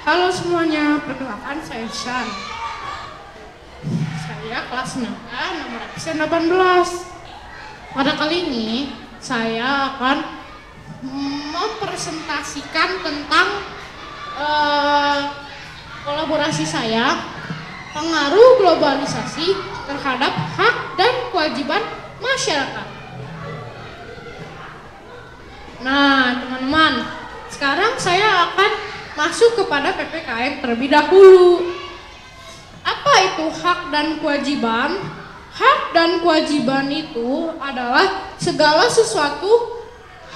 Halo semuanya, perkenalkan saya Shan. Saya kelas 6A, nomor absen 18. Pada kali ini, saya akan mempresentasikan tentang kolaborasi saya, pengaruh globalisasi terhadap hak dan kewajiban masyarakat. Nah, teman-teman, sekarang saya akan masuk kepada PPKM terlebih dahulu. Apa itu hak dan kewajiban? Hak dan kewajiban itu adalah segala sesuatu,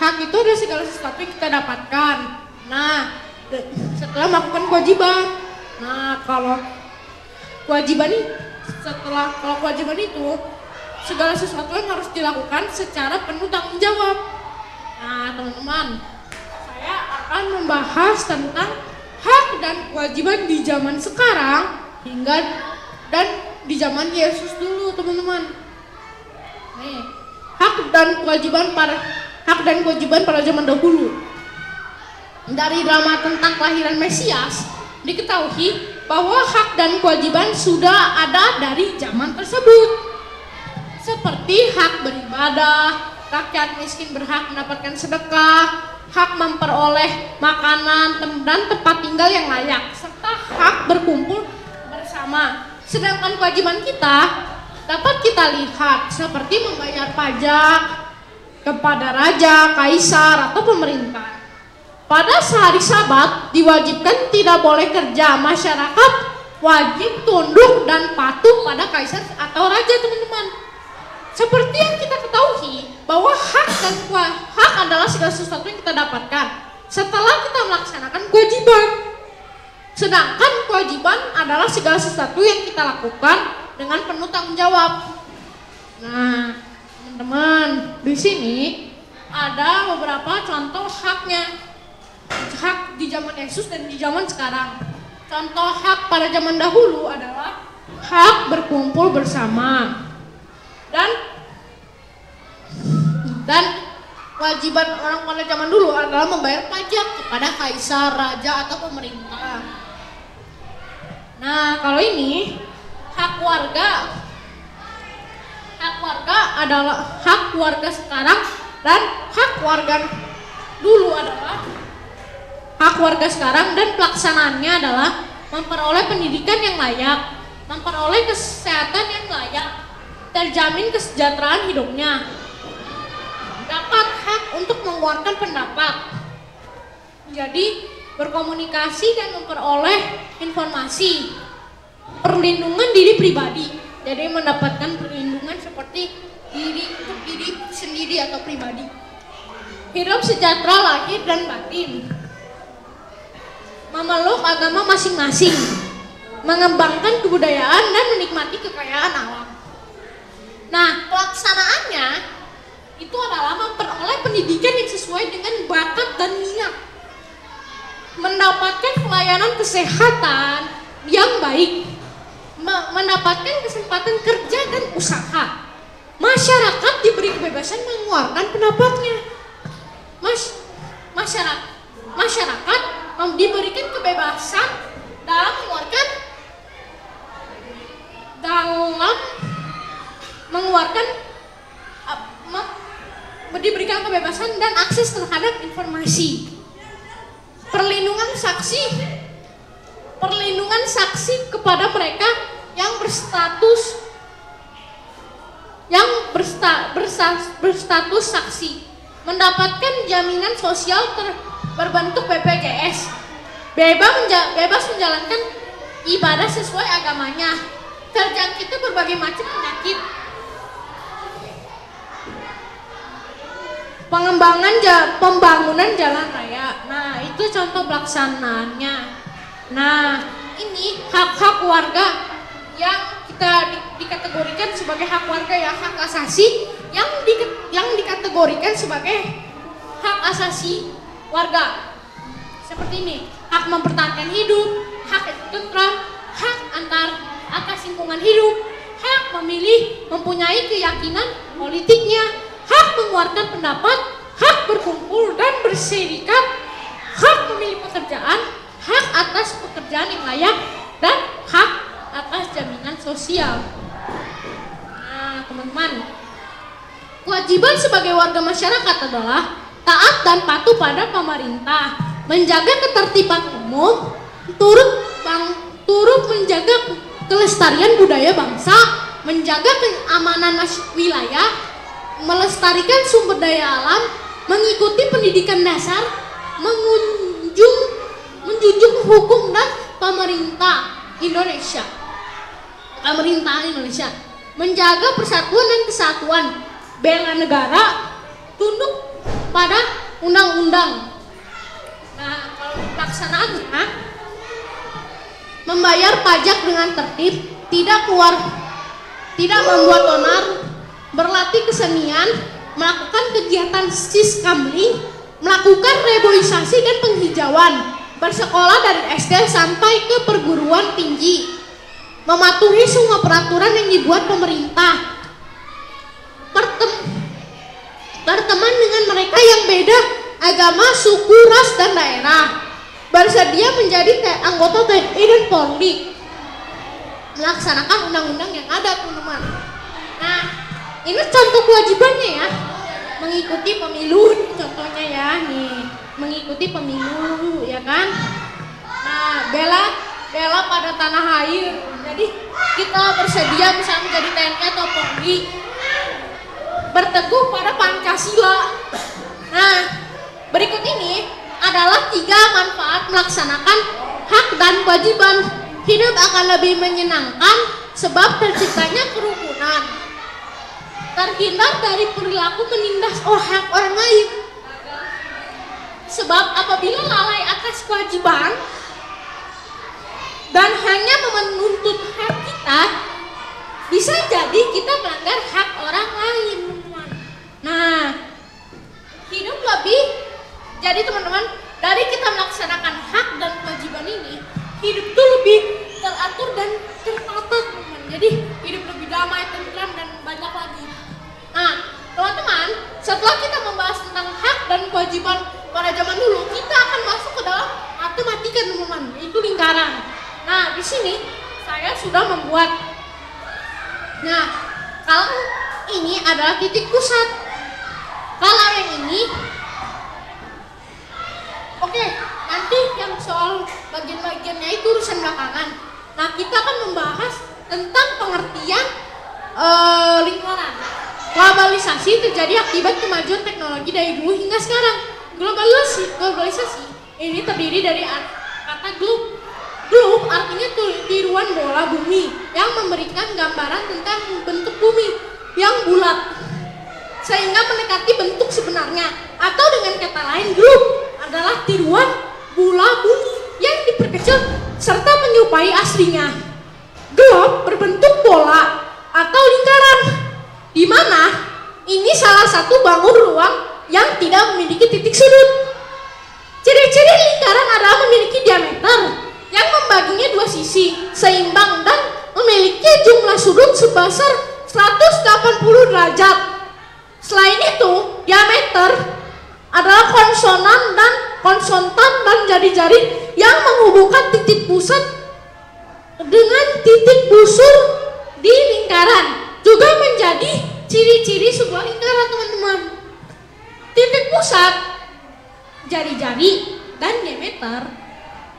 hak itu adalah segala sesuatu yang kita dapatkan. Nah, setelah melakukan kewajiban. Nah, kalau kewajiban itu segala sesuatu yang harus dilakukan secara penuh tanggung jawab. Nah, teman-teman, saya akan membahas tentang hak dan kewajiban di zaman sekarang dan di zaman Yesus dulu, teman-teman. Nih, hak dan kewajiban pada zaman dahulu. Dari drama tentang kelahiran Mesias, diketahui bahwa hak dan kewajiban sudah ada dari zaman tersebut. Seperti hak beribadah, rakyat miskin berhak mendapatkan sedekah, hak memperoleh makanan dan tempat tinggal yang layak, serta hak berkumpul bersama. Sedangkan kewajiban kita dapat kita lihat seperti membayar pajak kepada raja, kaisar, atau pemerintah. Pada sehari Sabat diwajibkan tidak boleh kerja. Masyarakat wajib tunduk dan patuh pada kaisar atau raja, teman-teman. Seperti yang kita ketahui bahwa hak adalah segala sesuatu yang kita dapatkan setelah kita melaksanakan kewajiban. Sedangkan kewajiban adalah segala sesuatu yang kita lakukan dengan penuh tanggung jawab. Nah, teman-teman, di sini ada beberapa contoh haknya. Hak di zaman Yesus dan di zaman sekarang. Contoh hak pada zaman dahulu adalah hak berkumpul bersama. Dan kewajiban orang pada zaman dulu adalah membayar pajak kepada kaisar, raja, atau pemerintah. Nah, kalau ini hak warga. Hak warga adalah hak warga sekarang, dan hak warga dulu adalah hak warga sekarang, dan pelaksanaannya adalah memperoleh pendidikan yang layak, memperoleh kesehatan yang layak, terjamin kesejahteraan hidupnya, dapat hak untuk mengeluarkan pendapat, jadi berkomunikasi dan memperoleh informasi, perlindungan diri pribadi, jadi mendapatkan perlindungan seperti untuk diri sendiri atau pribadi, hidup sejahtera lahir dan batin, memeluk agama masing-masing, mengembangkan kebudayaan dan menikmati kekayaan alam. Nah, pelaksanaannya itu adalah memperoleh pendidikan yang sesuai dengan bakat dan minat, mendapatkan pelayanan kesehatan yang baik, mendapatkan kesempatan kerja dan usaha. Masyarakat diberi kebebasan mengeluarkan pendapatnya. Masyarakat diberikan kebebasan dalam diberikan kebebasan dan akses terhadap informasi. Perlindungan saksi kepada mereka yang berstatus saksi, mendapatkan jaminan sosial berbentuk BPJS, bebas menjalankan ibadah sesuai agamanya, terjangkit berbagai macam penyakit, pembangunan jalan raya. Nah, itu contoh pelaksanaannya. Nah, ini hak-hak warga yang kita dikategorikan sebagai hak warga, ya, hak asasi yang dikategorikan sebagai hak asasi warga. Seperti ini, hak mempertahankan hidup, hak tentram, hak atas lingkungan hidup, hak memilih, mempunyai keyakinan politiknya, hak mengeluarkan pendapat, hak berkumpul dan berserikat, hak memilih pekerjaan, hak atas pekerjaan yang layak dan hak atas jaminan sosial. Nah, teman-teman, kewajiban sebagai warga masyarakat adalah taat dan patuh pada pemerintah, menjaga ketertiban umum, turut menjaga kelestarian budaya bangsa, menjaga keamanan wilayah, melestarikan sumber daya alam, mengikuti pendidikan dasar, menjunjung hukum dan pemerintahan Indonesia, menjaga persatuan dan kesatuan, bela negara, tunduk pada undang-undang. Nah, kalau pelaksanaannya, membayar pajak dengan tertib, tidak membuat onar, berlatih kesenian, melakukan kegiatan siskamling, melakukan reboisasi dan penghijauan, bersekolah dari SD sampai ke perguruan tinggi, mematuhi semua peraturan yang dibuat pemerintah, berteman dengan mereka yang beda agama, suku, ras, dan daerah, bersedia menjadi anggota TNI dan Polri, melaksanakan undang-undang yang ada, teman-teman. Nah, ini contoh kewajibannya ya, mengikuti pemilu, contohnya ya, nih, mengikuti pemilu, ya kan? Nah, bela pada tanah air, jadi kita bersedia misalnya menjadi TNI atau Polri, berteguh pada Pancasila. Nah, berikut ini adalah 3 manfaat melaksanakan hak dan kewajiban. Hidup akan lebih menyenangkan sebab terciptanya kerukunan, terhindar dari perilaku menindas hak orang lain. Sebab apabila lalai atas kewajiban dan hanya menuntut hak kita, bisa jadi kita melanggar hak orang lain. Nah, hidup lebih, jadi teman-teman, dari kita melaksanakan hak dan kewajiban ini, hidup itu lebih teratur dan tertata, teman-teman. Jadi hidup lebih damai, tentram, dan banyak lagi. Nah, teman-teman, setelah kita membahas tentang hak dan kewajiban pada zaman dulu, kita akan masuk ke dalam matematika, teman-teman, itu lingkaran. Nah, di sini saya sudah membuat. Nah, kalau ini adalah titik pusat. Kalau yang ini, oke, nanti yang soal bagian-bagiannya itu urusan belakangan. Nah, kita akan membahas tentang pengertian lingkaran. Globalisasi terjadi akibat kemajuan teknologi dari dulu hingga sekarang. Globalisasi ini terdiri dari kata globe. Globe artinya tiruan bola bumi yang memberikan gambaran tentang bentuk bumi yang bulat sehingga mendekati bentuk sebenarnya, atau dengan kata lain, globe adalah tiruan bola bumi yang diperkecil serta menyerupai aslinya. Globe berbentuk bola atau lingkaran, di mana ini salah satu bangun ruang yang tidak memiliki titik sudut. Ciri-ciri lingkaran adalah memiliki diameter yang membaginya 2 sisi seimbang dan memiliki jumlah sudut sebesar 180 derajat. Selain itu, diameter adalah konsontan dan jari-jari yang menghubungkan titik pusat dengan titik busur di lingkaran, juga menjadi ciri-ciri sebuah lingkaran, teman-teman. Titik pusat, jari-jari, dan diameter,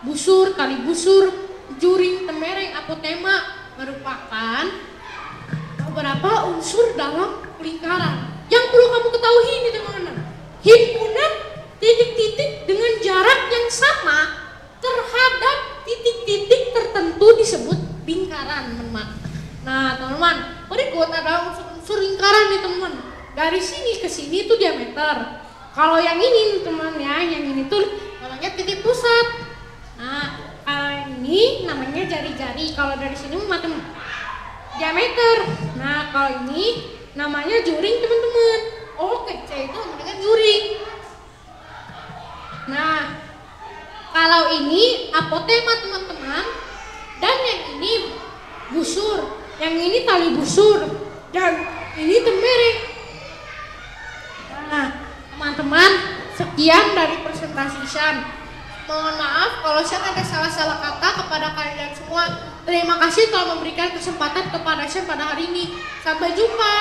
busur, kali busur, juring, temereng, apotema merupakan beberapa unsur dalam lingkaran. Yang perlu kamu ketahui ini, teman-teman, himpunan titik-titik dengan jarak yang sama terhadap titik-titik tertentu disebut lingkaran, teman-teman. Nah, teman-teman, berikut adalah unsur-unsur lingkaran nih, teman-teman. Dari sini ke sini itu diameter. Kalau yang ini, teman ya, yang ini tuh namanya titik pusat. Nah, kalau yang ini namanya jari-jari. Kalau dari sini macam diameter. Nah, kalau ini namanya juring, teman-teman. Oke, C itu namanya juring. Nah, kalau ini apotema, teman-teman, dan yang ini busur, yang ini tali busur, dan ini temereng. Nah, teman-teman, sekian dari presentasi Shan. Mohon maaf kalau Shan ada salah-salah kata kepada kalian semua. Terima kasih telah memberikan kesempatan kepada saya pada hari ini. Sampai jumpa.